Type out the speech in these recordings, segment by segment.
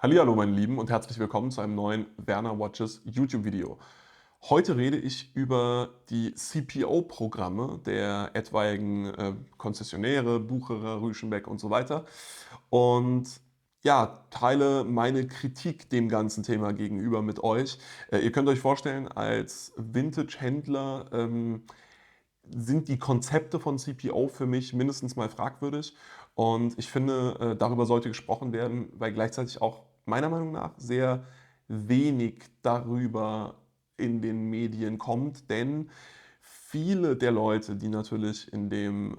Hallihallo meine Lieben und herzlich willkommen zu einem neuen Werner Watches YouTube-Video. Heute rede ich über die CPO-Programme der etwaigen Konzessionäre, Bucherer, Rüschenbeck und so weiter und ja, teile meine Kritik dem ganzen Thema gegenüber mit euch. Ihr könnt euch vorstellen, als Vintage-Händler sind die Konzepte von CPO für mich mindestens mal fragwürdig. Und ich finde, darüber sollte gesprochen werden, weil gleichzeitig auch meiner Meinung nach sehr wenig darüber in den Medien kommt. Denn viele der Leute, die natürlich im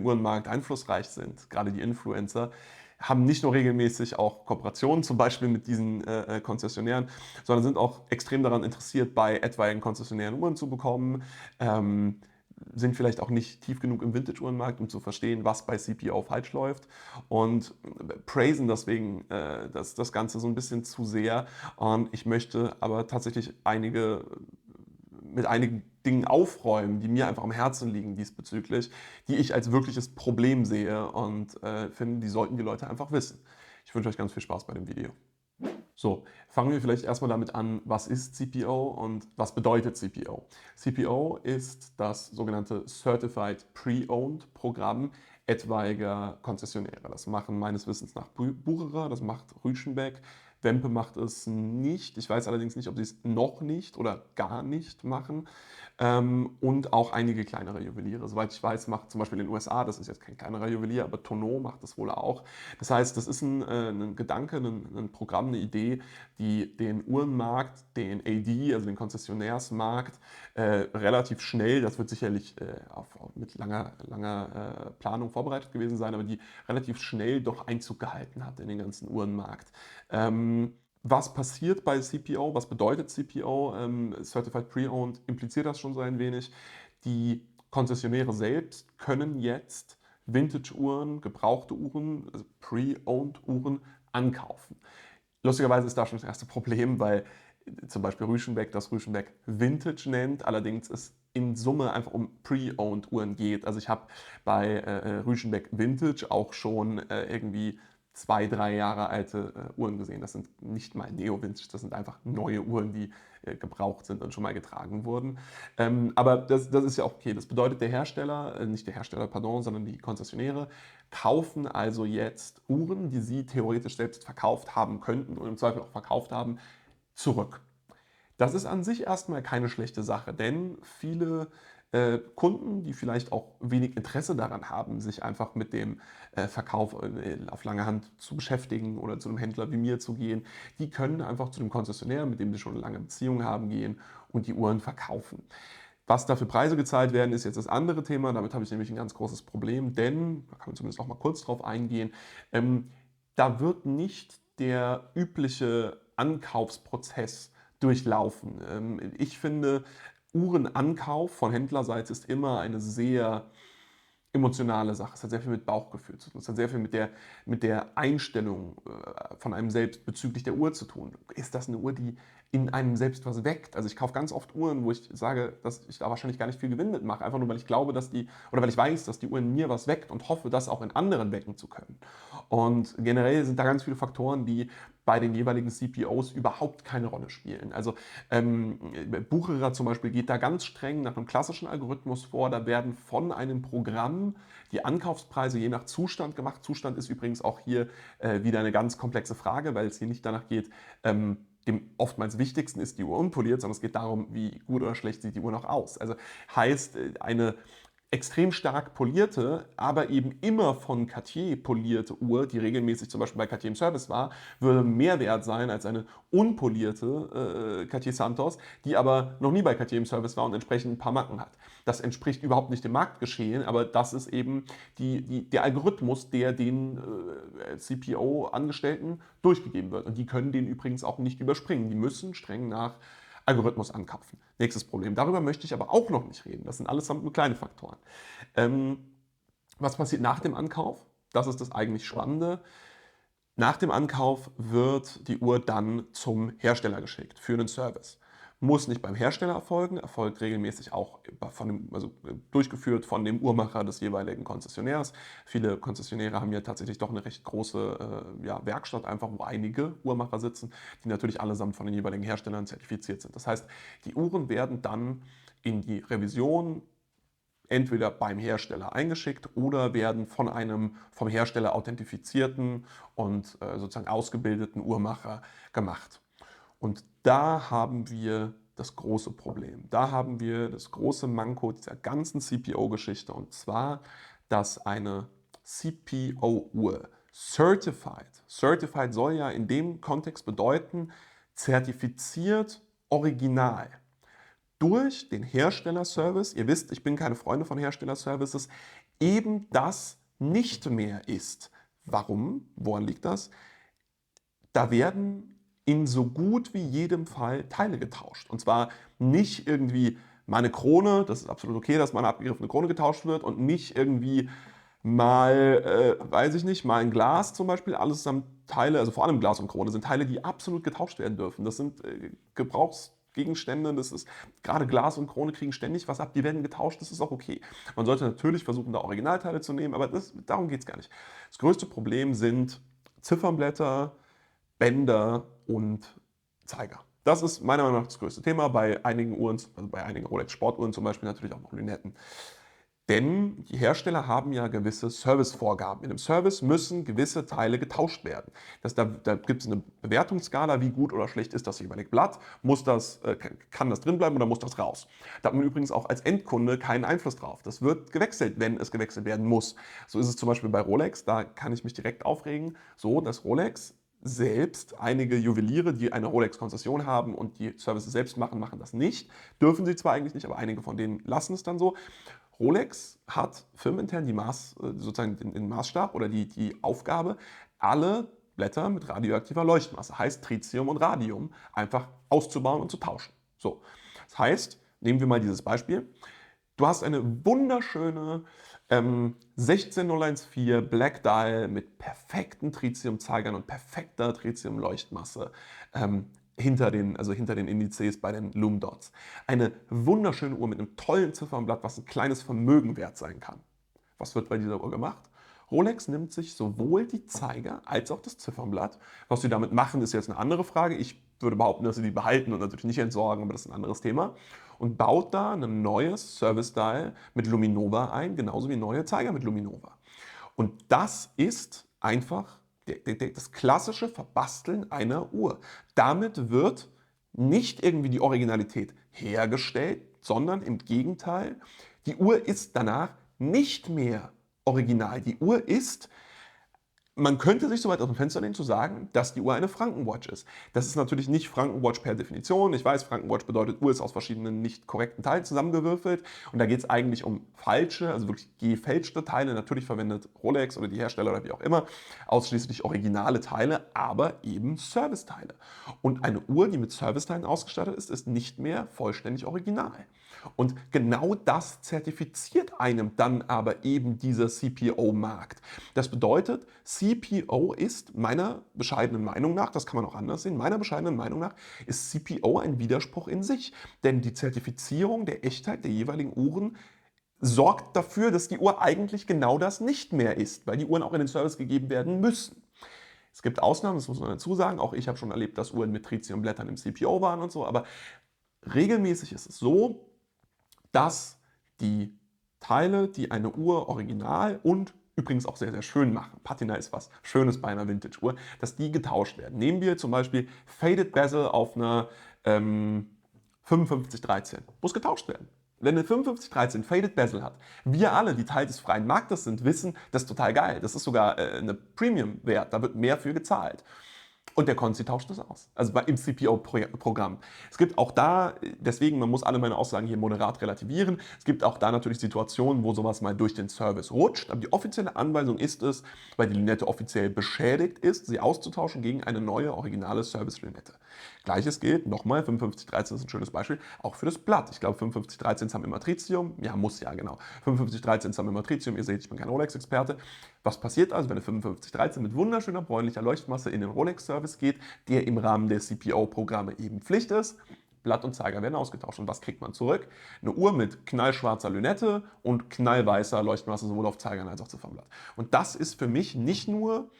Uhrenmarkt einflussreich sind, gerade die Influencer, haben nicht nur regelmäßig auch Kooperationen, zum Beispiel mit diesen Konzessionären, sondern sind auch extrem daran interessiert, bei etwaigen konzessionären Uhren zu bekommen. Ähm, Sind vielleicht auch nicht tief genug im Vintage-Uhrenmarkt, um zu verstehen, was bei CPO falsch läuft und praisen deswegen das Ganze so ein bisschen zu sehr. Und ich möchte aber tatsächlich mit einigen Dingen aufräumen, die mir einfach am Herzen liegen diesbezüglich, die ich als wirkliches Problem sehe und finde, die sollten die Leute einfach wissen. Ich wünsche euch ganz viel Spaß bei dem Video. So, fangen wir vielleicht erstmal damit an, was ist CPO und was bedeutet CPO? CPO ist das sogenannte Certified Pre-Owned Programm etwaiger Konzessionäre. Das machen meines Wissens nach Bucherer, das macht Rüschenbeck, Wempe macht es nicht. Ich weiß allerdings nicht, ob sie es noch nicht oder gar nicht machen. Und auch einige kleinere Juweliere. Soweit ich weiß, macht zum Beispiel in den USA, das ist jetzt kein kleinerer Juwelier, aber Tonneau macht das wohl auch. Das heißt, das ist ein Gedanke, ein Programm, eine Idee, die den Uhrenmarkt, den AD, also den Konzessionärsmarkt, relativ schnell, das wird sicherlich mit langer Planung vorbereitet gewesen sein, aber die relativ schnell doch Einzug gehalten hat in den ganzen Uhrenmarkt. Was passiert bei CPO? Was bedeutet CPO? Certified Pre-Owned impliziert das schon so ein wenig. Die Konzessionäre selbst können jetzt Vintage-Uhren, gebrauchte Uhren, also Pre-Owned Uhren ankaufen. Lustigerweise ist da schon das erste Problem, weil zum Beispiel Rüschenbeck das Rüschenbeck Vintage nennt, allerdings es in Summe einfach um Pre-Owned Uhren geht. Also ich habe bei Rüschenbeck Vintage auch schon irgendwie 2, 3 Jahre alte Uhren gesehen. Das sind nicht mal Neo-Vintage, das sind einfach neue Uhren, die gebraucht sind und schon mal getragen wurden. Aber das ist ja auch okay. Das bedeutet, der Hersteller, nicht der Hersteller, pardon, sondern die Konzessionäre kaufen also jetzt Uhren, die sie theoretisch selbst verkauft haben könnten und im Zweifel auch verkauft haben, zurück. Das ist an sich erstmal keine schlechte Sache, denn viele Kunden, die vielleicht auch wenig Interesse daran haben, sich einfach mit dem Verkauf auf lange Hand zu beschäftigen oder zu einem Händler wie mir zu gehen, die können einfach zu dem Konzessionär, mit dem sie schon eine lange Beziehung haben, gehen und die Uhren verkaufen. Was da für Preise gezahlt werden, ist jetzt das andere Thema. Damit habe ich nämlich ein ganz großes Problem, denn, da kann man zumindest auch mal kurz drauf eingehen, ähm, da wird nicht der übliche Ankaufsprozess durchlaufen. Ich finde, Uhrenankauf von Händlerseite ist immer eine sehr emotionale Sache. Es hat sehr viel mit Bauchgefühl zu tun. Es hat sehr viel mit der Einstellung von einem selbst bezüglich der Uhr zu tun. Ist das eine Uhr, die in einem selbst was weckt? Also ich kaufe ganz oft Uhren, wo ich sage, dass ich da wahrscheinlich gar nicht viel Gewinn mitmache. Einfach nur, weil ich glaube, oder weil ich weiß, dass die Uhr in mir was weckt und hoffe, das auch in anderen wecken zu können. Und generell sind da ganz viele Faktoren, die bei den jeweiligen CPOs überhaupt keine Rolle spielen. Also ähm, Bucherer zum Beispiel geht da ganz streng nach einem klassischen Algorithmus vor. Da werden von einem Programm die Ankaufspreise je nach Zustand gemacht. Zustand ist übrigens auch hier wieder eine ganz komplexe Frage, weil es hier nicht danach geht, dem oftmals wichtigsten ist die Uhr unpoliert, sondern es geht darum, wie gut oder schlecht sieht die Uhr noch aus. Also heißt, eine extrem stark polierte, aber eben immer von Cartier polierte Uhr, die regelmäßig zum Beispiel bei Cartier im Service war, würde mehr wert sein als eine unpolierte Cartier Santos, die aber noch nie bei Cartier im Service war und entsprechend ein paar Macken hat. Das entspricht überhaupt nicht dem Marktgeschehen, aber das ist eben der Algorithmus, der den CPO-Angestellten durchgegeben wird. Und die können den übrigens auch nicht überspringen. Die müssen streng nach Algorithmus ankaufen. Nächstes Problem. Darüber möchte ich aber auch noch nicht reden. Das sind allesamt nur kleine Faktoren. Ähm, Was passiert nach dem Ankauf? Das ist das eigentlich Spannende. Nach dem Ankauf wird die Uhr dann zum Hersteller geschickt für einen Service. Muss nicht beim Hersteller erfolgen, erfolgt regelmäßig auch durchgeführt von dem Uhrmacher des jeweiligen Konzessionärs. Viele Konzessionäre haben ja tatsächlich doch eine recht große ja, Werkstatt, einfach wo einige Uhrmacher sitzen, die natürlich allesamt von den jeweiligen Herstellern zertifiziert sind. Das heißt, die Uhren werden dann in die Revision entweder beim Hersteller eingeschickt oder werden von einem vom Hersteller authentifizierten und sozusagen ausgebildeten Uhrmacher gemacht. Und da haben wir das große Problem. Da haben wir das große Manko dieser ganzen CPO-Geschichte, und zwar, dass eine CPO-Uhr Certified soll ja in dem Kontext bedeuten, zertifiziert original durch den Herstellerservice, ihr wisst, ich bin keine Freunde von Herstellerservices, eben das nicht mehr ist. Warum? Woran liegt das? Da werden in so gut wie jedem Fall Teile getauscht. Und zwar nicht irgendwie meine Krone, das ist absolut okay, dass meine abgegriffene Krone getauscht wird, und nicht irgendwie mal, weiß ich nicht, mal ein Glas zum Beispiel. Alles sind Teile, also vor allem Glas und Krone, sind Teile, die absolut getauscht werden dürfen. Das sind Gebrauchsgegenstände, das ist, gerade Glas und Krone kriegen ständig was ab, die werden getauscht, das ist auch okay. Man sollte natürlich versuchen, da Originalteile zu nehmen, aber darum geht es gar nicht. Das größte Problem sind Ziffernblätter, Bänder und Zeiger. Das ist meiner Meinung nach das größte Thema bei einigen Uhren, also bei einigen Rolex Sportuhren zum Beispiel, natürlich auch noch Lünetten. Denn die Hersteller haben ja gewisse Servicevorgaben. In einem Service müssen gewisse Teile getauscht werden. Da gibt es eine Bewertungsskala, wie gut oder schlecht ist das jeweilige Blatt. Kann das drin bleiben oder muss das raus? Da hat man übrigens auch als Endkunde keinen Einfluss drauf. Das wird gewechselt, wenn es gewechselt werden muss. So ist es zum Beispiel bei Rolex, da kann ich mich direkt aufregen, so dass Rolex selbst, einige Juweliere, die eine Rolex-Konzession haben und die Services selbst machen, machen das nicht. Dürfen sie zwar eigentlich nicht, aber einige von denen lassen es dann so. Rolex hat firmenintern sozusagen den Maßstab oder die Aufgabe, alle Blätter mit radioaktiver Leuchtmasse, heißt Tritium und Radium, einfach auszubauen und zu tauschen. So, das heißt, nehmen wir mal dieses Beispiel. Du hast eine wunderschöne 16014 Black Dial mit perfekten Tritiumzeigern und perfekter Tritium-Leuchtmasse hinter den Indizes bei den Lume Dots. Eine wunderschöne Uhr mit einem tollen Ziffernblatt, was ein kleines Vermögen wert sein kann. Was wird bei dieser Uhr gemacht? Rolex nimmt sich sowohl die Zeiger als auch das Ziffernblatt. Was sie damit machen, ist jetzt eine andere Frage. Ich würde behaupten, dass sie die behalten und natürlich nicht entsorgen, aber das ist ein anderes Thema. Und baut da ein neues Service-Dial mit Luminova ein, genauso wie neue Zeiger mit Luminova. Und das ist einfach das klassische Verbasteln einer Uhr. Damit wird nicht irgendwie die Originalität hergestellt, sondern im Gegenteil, die Uhr ist danach nicht mehr original. Die Uhr ist, man könnte sich so weit aus dem Fenster lehnen zu sagen, dass die Uhr eine Frankenwatch ist. Das ist natürlich nicht Frankenwatch per Definition. Ich weiß, Frankenwatch bedeutet, Uhr ist aus verschiedenen nicht korrekten Teilen zusammengewürfelt. Und da geht es eigentlich um falsche, also wirklich gefälschte Teile. Natürlich verwendet Rolex oder die Hersteller oder wie auch immer ausschließlich originale Teile, aber eben Serviceteile. Und eine Uhr, die mit Serviceteilen ausgestattet ist, ist nicht mehr vollständig original. Und genau das zertifiziert einem dann aber eben dieser CPO-Markt. Das bedeutet, CPO ist meiner bescheidenen Meinung nach, das kann man auch anders sehen, meiner bescheidenen Meinung nach ist CPO ein Widerspruch in sich. Denn die Zertifizierung der Echtheit der jeweiligen Uhren sorgt dafür, dass die Uhr eigentlich genau das nicht mehr ist, weil die Uhren auch in den Service gegeben werden müssen. Es gibt Ausnahmen, das muss man dazu sagen. Auch ich habe schon erlebt, dass Uhren mit Tritiumblättern im CPO waren und so, aber regelmäßig ist es so, dass die Teile, die eine Uhr original und übrigens auch sehr, sehr schön machen, Patina ist was Schönes bei einer Vintage-Uhr, dass die getauscht werden. Nehmen wir zum Beispiel Faded Bezel auf einer 5513. Muss getauscht werden. Wenn eine 5513 Faded Bezel hat, wir alle, die Teil des freien Marktes sind, wissen, das ist total geil. Das ist sogar eine Premium-Wert, da wird mehr für gezahlt. Und der Konzi tauscht das aus, also im CPO-Programm. Es gibt auch da, deswegen, man muss alle meine Aussagen hier moderat relativieren, es gibt auch da natürlich Situationen, wo sowas mal durch den Service rutscht, aber die offizielle Anweisung ist es, weil die Lünette offiziell beschädigt ist, sie auszutauschen gegen eine neue, originale Service-Lünette. Gleiches gilt, nochmal, 5513 ist ein schönes Beispiel, auch für das Blatt. Ich glaube, 5513 haben immer Tritium, ja, muss ja, genau. 5513 haben immer Tritium, ihr seht, ich bin kein Rolex-Experte. Was passiert also, wenn eine 5513 mit wunderschöner bräunlicher Leuchtmasse in den Rolex-Service geht, der im Rahmen der CPO-Programme eben Pflicht ist? Blatt und Zeiger werden ausgetauscht. Und was kriegt man zurück? Eine Uhr mit knallschwarzer Lünette und knallweißer Leuchtmasse sowohl auf Zeigern als auch Ziffernblatt. Und das ist für mich nicht nur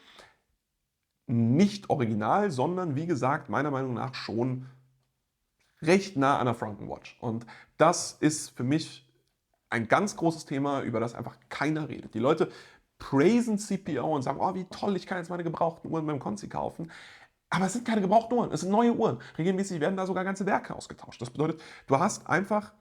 nicht original, sondern wie gesagt, meiner Meinung nach schon recht nah an der Frankenwatch. Und das ist für mich ein ganz großes Thema, über das einfach keiner redet. Die Leute praisen CPO und sagen, oh, wie toll, ich kann jetzt meine gebrauchten Uhren beim Konzi kaufen. Aber es sind keine gebrauchten Uhren, es sind neue Uhren. Regelmäßig werden da sogar ganze Werke ausgetauscht. Das bedeutet, du hast einfach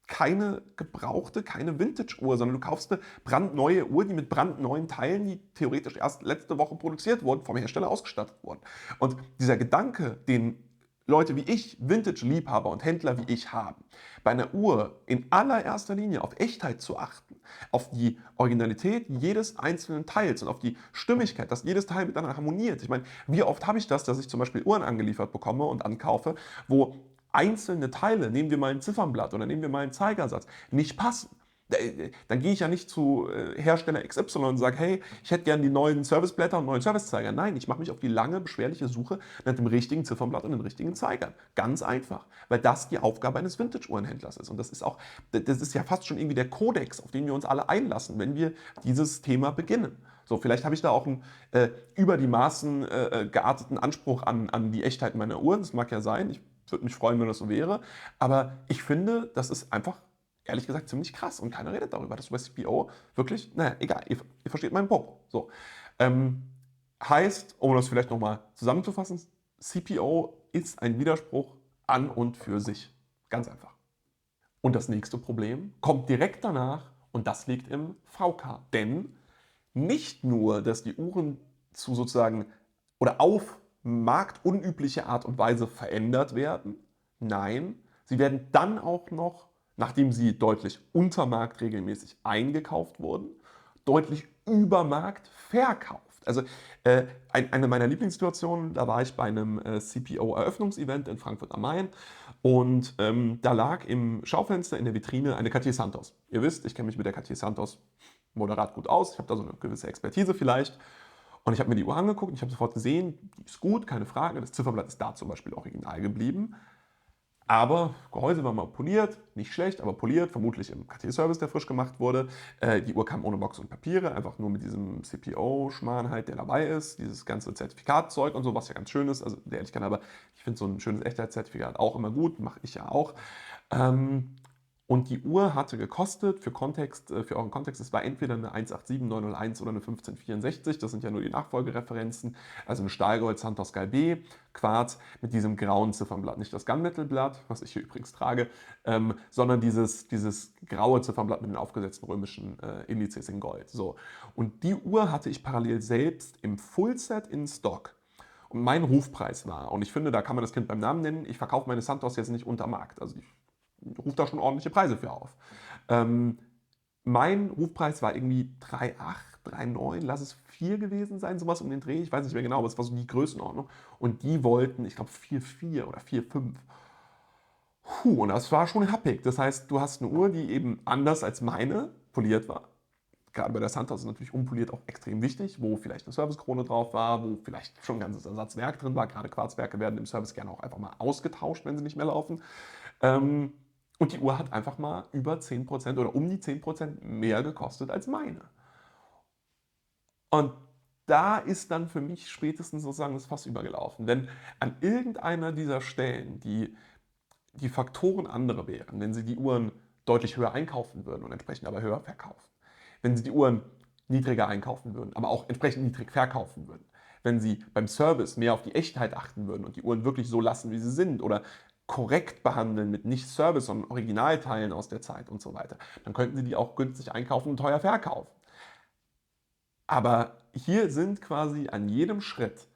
keine gebrauchte, keine Vintage-Uhr, sondern du kaufst eine brandneue Uhr, die mit brandneuen Teilen, die theoretisch erst letzte Woche produziert wurden, vom Hersteller ausgestattet wurden. Und dieser Gedanke, den Leute wie ich, Vintage-Liebhaber und Händler wie ich haben, bei einer Uhr in allererster Linie auf Echtheit zu achten, auf die Originalität jedes einzelnen Teils und auf die Stimmigkeit, dass jedes Teil miteinander harmoniert. Ich meine, wie oft habe ich das, dass ich zum Beispiel Uhren angeliefert bekomme und ankaufe, wo einzelne Teile, nehmen wir mal ein Ziffernblatt oder nehmen wir mal einen Zeigersatz, nicht passen. Dann gehe ich ja nicht zu Hersteller XY und sage, hey, ich hätte gerne die neuen Serviceblätter und neuen Servicezeiger. Nein, ich mache mich auf die lange, beschwerliche Suche nach dem richtigen Ziffernblatt und den richtigen Zeigern. Ganz einfach, weil das die Aufgabe eines Vintage-Uhrenhändlers ist. Und das ist ja fast schon irgendwie der Kodex, auf den wir uns alle einlassen, wenn wir dieses Thema beginnen. So, vielleicht habe ich da auch einen über die Maßen gearteten Anspruch an die Echtheit meiner Uhr. Das mag ja sein. Ich würde mich freuen, wenn das so wäre. Aber ich finde, das ist einfach, ehrlich gesagt, ziemlich krass. Und keiner redet darüber, dass du bei CPO wirklich, naja, egal, ihr versteht meinen Punkt. So. Heißt, um das vielleicht nochmal zusammenzufassen, CPO ist ein Widerspruch an und für sich. Ganz einfach. Und das nächste Problem kommt direkt danach und das liegt im VK. Denn nicht nur, dass die Uhren zu sozusagen oder auf marktunübliche Art und Weise verändert werden, nein, sie werden dann auch noch, nachdem sie deutlich unter Markt regelmäßig eingekauft wurden, deutlich über Markt verkauft. Also eine meiner Lieblingssituationen, da war ich bei einem CPO-Eröffnungsevent in Frankfurt am Main und da lag im Schaufenster in der Vitrine eine Cartier Santos. Ihr wisst, ich kenne mich mit der Cartier Santos moderat gut aus, ich habe da so eine gewisse Expertise vielleicht. Und ich habe mir die Uhr angeguckt und ich habe sofort gesehen, die ist gut, keine Frage. Das Zifferblatt ist da zum Beispiel original geblieben. Aber Gehäuse war mal poliert, nicht schlecht, aber poliert, vermutlich im Cartier-Service, der frisch gemacht wurde. Die Uhr kam ohne Box und Papiere, einfach nur mit diesem CPO-Schmarrn halt, der dabei ist. Dieses ganze Zertifikatzeug und so, was ja ganz schön ist. Also der ehrlich kann, aber ich finde so ein schönes Echtheitszertifikat auch immer gut, mache ich ja auch. Und die Uhr hatte gekostet, für euren Kontext, es war entweder eine 187901 oder eine 1564, das sind ja nur die Nachfolgereferenzen, also eine Stahlgold Santos Galbé, Quarz mit diesem grauen Ziffernblatt, nicht das Gunmetal-Blatt, was ich hier übrigens trage, sondern dieses graue Ziffernblatt mit den aufgesetzten römischen Indizes in Gold. So. Und die Uhr hatte ich parallel selbst im Fullset in Stock. Und mein Rufpreis war, und ich finde, da kann man das Kind beim Namen nennen, ich verkaufe meine Santos jetzt nicht unter Markt, also ich ruft da schon ordentliche Preise für auf. Mein Rufpreis war irgendwie 3,8, 3,9, lass es 4 gewesen sein, sowas um den Dreh. Ich weiß nicht mehr genau, aber es war so die Größenordnung. Und die wollten, ich glaube, 4,4 oder 4,5. Und das war schon happig. Das heißt, du hast eine Uhr, die eben anders als meine poliert war. Gerade bei der Santos ist natürlich unpoliert auch extrem wichtig, wo vielleicht eine Servicekrone drauf war, wo vielleicht schon ein ganzes Ersatzwerk drin war. Gerade Quarzwerke werden im Service gerne auch einfach mal ausgetauscht, wenn sie nicht mehr laufen. Und die Uhr hat einfach mal über 10% oder um die 10% mehr gekostet als meine. Und da ist dann für mich spätestens sozusagen das Fass übergelaufen. Wenn an irgendeiner dieser Stellen die Faktoren andere wären, wenn sie die Uhren deutlich höher einkaufen würden und entsprechend aber höher verkaufen, wenn sie die Uhren niedriger einkaufen würden, aber auch entsprechend niedrig verkaufen würden, wenn sie beim Service mehr auf die Echtheit achten würden und die Uhren wirklich so lassen, wie sie sind oder korrekt behandeln mit nicht Service, sondern Originalteilen aus der Zeit und so weiter, dann könnten sie die auch günstig einkaufen und teuer verkaufen. Aber hier sind quasi an jedem Schritt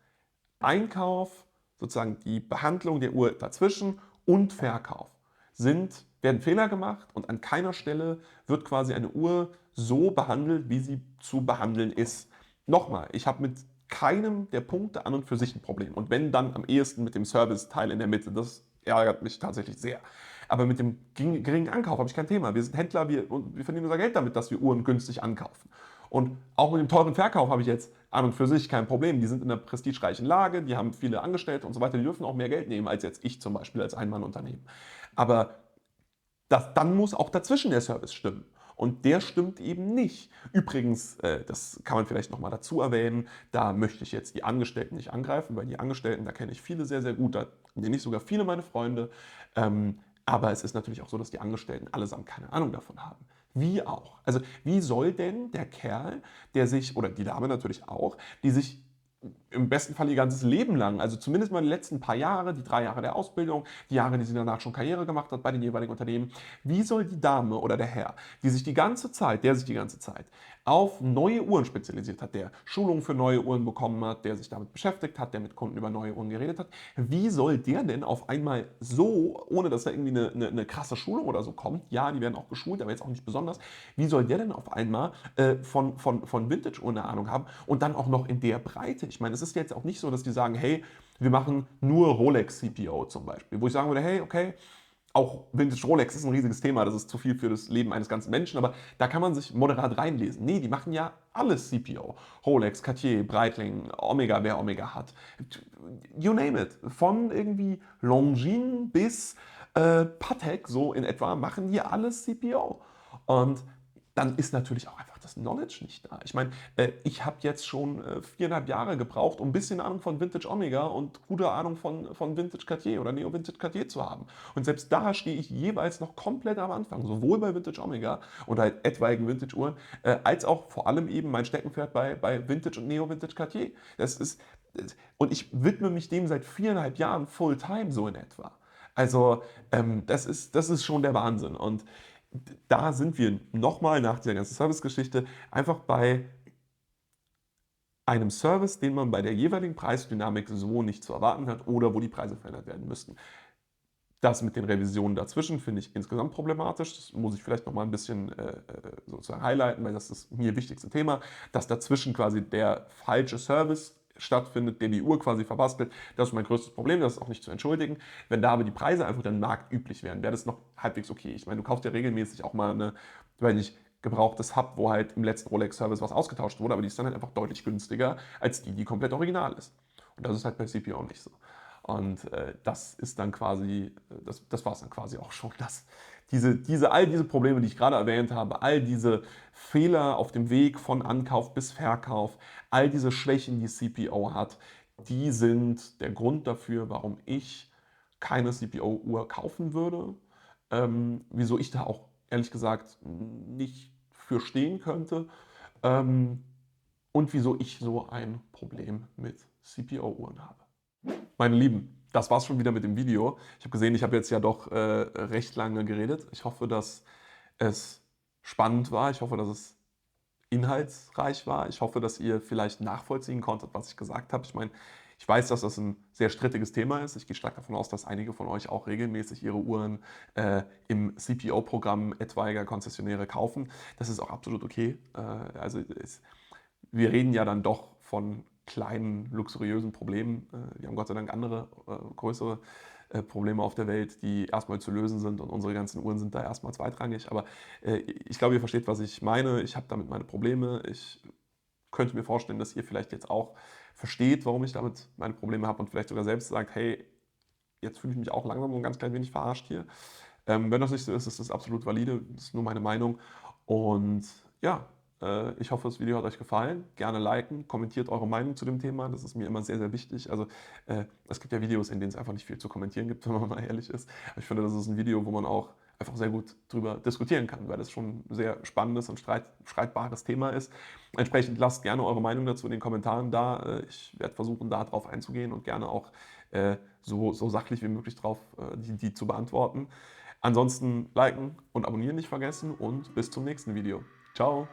Einkauf, sozusagen die Behandlung der Uhr dazwischen und Verkauf werden Fehler gemacht und an keiner Stelle wird quasi eine Uhr so behandelt, wie sie zu behandeln ist. Nochmal, ich habe mit keinem der Punkte an und für sich ein Problem. Und wenn, dann am ehesten mit dem Service-Teil in der Mitte. Das ärgert mich tatsächlich sehr. Aber mit dem geringen Ankauf habe ich kein Thema. Wir sind Händler, wir verdienen unser Geld damit, dass wir Uhren günstig ankaufen. Und auch mit dem teuren Verkauf habe ich jetzt an und für sich kein Problem. Die sind in einer prestigereichen Lage, die haben viele Angestellte und so weiter, die dürfen auch mehr Geld nehmen als jetzt ich zum Beispiel als Ein-Mann-Unternehmen. Aber dann muss auch dazwischen der Service stimmen. Und der stimmt eben nicht. Übrigens, das kann man vielleicht nochmal dazu erwähnen, da möchte ich jetzt die Angestellten nicht angreifen, weil die Angestellten, da kenne ich viele sehr, sehr gut, da nenne ich sogar viele meine Freunde. Aber es ist natürlich auch so, dass die Angestellten allesamt keine Ahnung davon haben. Wie auch. Also wie soll denn der Kerl, der sich, oder die Dame natürlich auch, die sich im besten Fall ihr ganzes Leben lang, also zumindest mal die letzten paar Jahre, die 3 Jahre der Ausbildung, die Jahre, die sie danach schon Karriere gemacht hat bei den jeweiligen Unternehmen, wie soll die Dame oder der Herr, der sich die ganze Zeit auf neue Uhren spezialisiert hat, der Schulungen für neue Uhren bekommen hat, der sich damit beschäftigt hat, der mit Kunden über neue Uhren geredet hat, wie soll der denn auf einmal so, ohne dass da irgendwie eine krasse Schulung oder so kommt, ja, die werden auch geschult, aber jetzt auch nicht besonders, wie soll der denn auf einmal von Vintage-Uhren eine Ahnung haben und dann auch noch in der Breite? Ich meine, es ist jetzt auch nicht so, dass die sagen, hey, wir machen nur Rolex CPO zum Beispiel, wo ich sagen würde, hey, okay, auch Vintage Rolex ist ein riesiges Thema, das ist zu viel für das Leben eines ganzen Menschen, aber da kann man sich moderat reinlesen. Nee, die machen ja alles CPO. Rolex, Cartier, Breitling, Omega, wer Omega hat. You name it. Von irgendwie Longines bis Patek, so in etwa, machen die alles CPO. Und dann ist natürlich auch einfach das Knowledge nicht da. Ich meine, ich habe jetzt schon 4,5 Jahre gebraucht, um ein bisschen Ahnung von Vintage Omega und gute Ahnung von Vintage Cartier oder Neo Vintage Cartier zu haben. Und selbst da stehe ich jeweils noch komplett am Anfang, sowohl bei Vintage Omega und halt etwaigen Vintage-Uhren, als auch vor allem eben mein Steckenpferd bei Vintage und Neo Vintage Cartier. Und ich widme mich dem seit 4,5 Jahren Fulltime so in etwa. Also das ist schon der Wahnsinn. Und da sind wir nochmal nach dieser ganzen Servicegeschichte einfach bei einem Service, den man bei der jeweiligen Preisdynamik so nicht zu erwarten hat oder wo die Preise verändert werden müssten. Das mit den Revisionen dazwischen finde ich insgesamt problematisch. Das muss ich vielleicht nochmal ein bisschen sozusagen highlighten, weil das ist mir wichtigste Thema, dass dazwischen quasi der falsche Service stattfindet, der die Uhr quasi verbastelt. Das ist mein größtes Problem, das ist auch nicht zu entschuldigen. Wenn da aber die Preise einfach dann marktüblich wären, wäre das noch halbwegs okay. Ich meine, du kaufst ja regelmäßig auch mal eine, weil nicht gebrauchtes Hub, wo halt im letzten Rolex-Service was ausgetauscht wurde, aber die ist dann halt einfach deutlich günstiger als die komplett original ist. Und das ist halt bei CPO nicht so. Und das ist dann quasi, das war es dann quasi auch schon. All diese Probleme, die ich gerade erwähnt habe, all diese Fehler auf dem Weg von Ankauf bis Verkauf, all diese Schwächen, die CPO hat, die sind der Grund dafür, warum ich keine CPO-Uhr kaufen würde. Wieso ich da auch ehrlich gesagt nicht für stehen könnte. Ähm, und wieso ich so ein Problem mit CPO-Uhren habe. Meine Lieben, das war's schon wieder mit dem Video. Ich habe gesehen, ich habe jetzt ja doch recht lange geredet. Ich hoffe, dass es spannend war. Ich hoffe, dass es inhaltsreich war. Ich hoffe, dass ihr vielleicht nachvollziehen konntet, was ich gesagt habe. Ich meine, ich weiß, dass das ein sehr strittiges Thema ist. Ich gehe stark davon aus, dass einige von euch auch regelmäßig ihre Uhren im CPO-Programm etwaiger Konzessionäre kaufen. Das ist auch absolut okay. Wir reden ja dann doch von kleinen, luxuriösen Problemen. Wir haben Gott sei Dank andere, größere Probleme auf der Welt, die erstmal zu lösen sind und unsere ganzen Uhren sind da erstmal zweitrangig. Aber ich glaube, ihr versteht, was ich meine. Ich habe damit meine Probleme. Ich könnte mir vorstellen, dass ihr vielleicht jetzt auch versteht, warum ich damit meine Probleme habe und vielleicht sogar selbst sagt, hey, jetzt fühle ich mich auch langsam so ein ganz klein wenig verarscht hier. Wenn das nicht so ist, ist das absolut valide. Das ist nur meine Meinung. Und ja, ich hoffe, das Video hat euch gefallen. Gerne liken, kommentiert eure Meinung zu dem Thema. Das ist mir immer sehr, sehr wichtig. Also es gibt ja Videos, in denen es einfach nicht viel zu kommentieren gibt, wenn man mal ehrlich ist. Aber ich finde, das ist ein Video, wo man auch einfach sehr gut drüber diskutieren kann, weil das schon ein sehr spannendes und streitbares Thema ist. Entsprechend lasst gerne eure Meinung dazu in den Kommentaren da. Ich werde versuchen, da drauf einzugehen und gerne auch so sachlich wie möglich drauf die zu beantworten. Ansonsten liken und abonnieren nicht vergessen und bis zum nächsten Video. Ciao!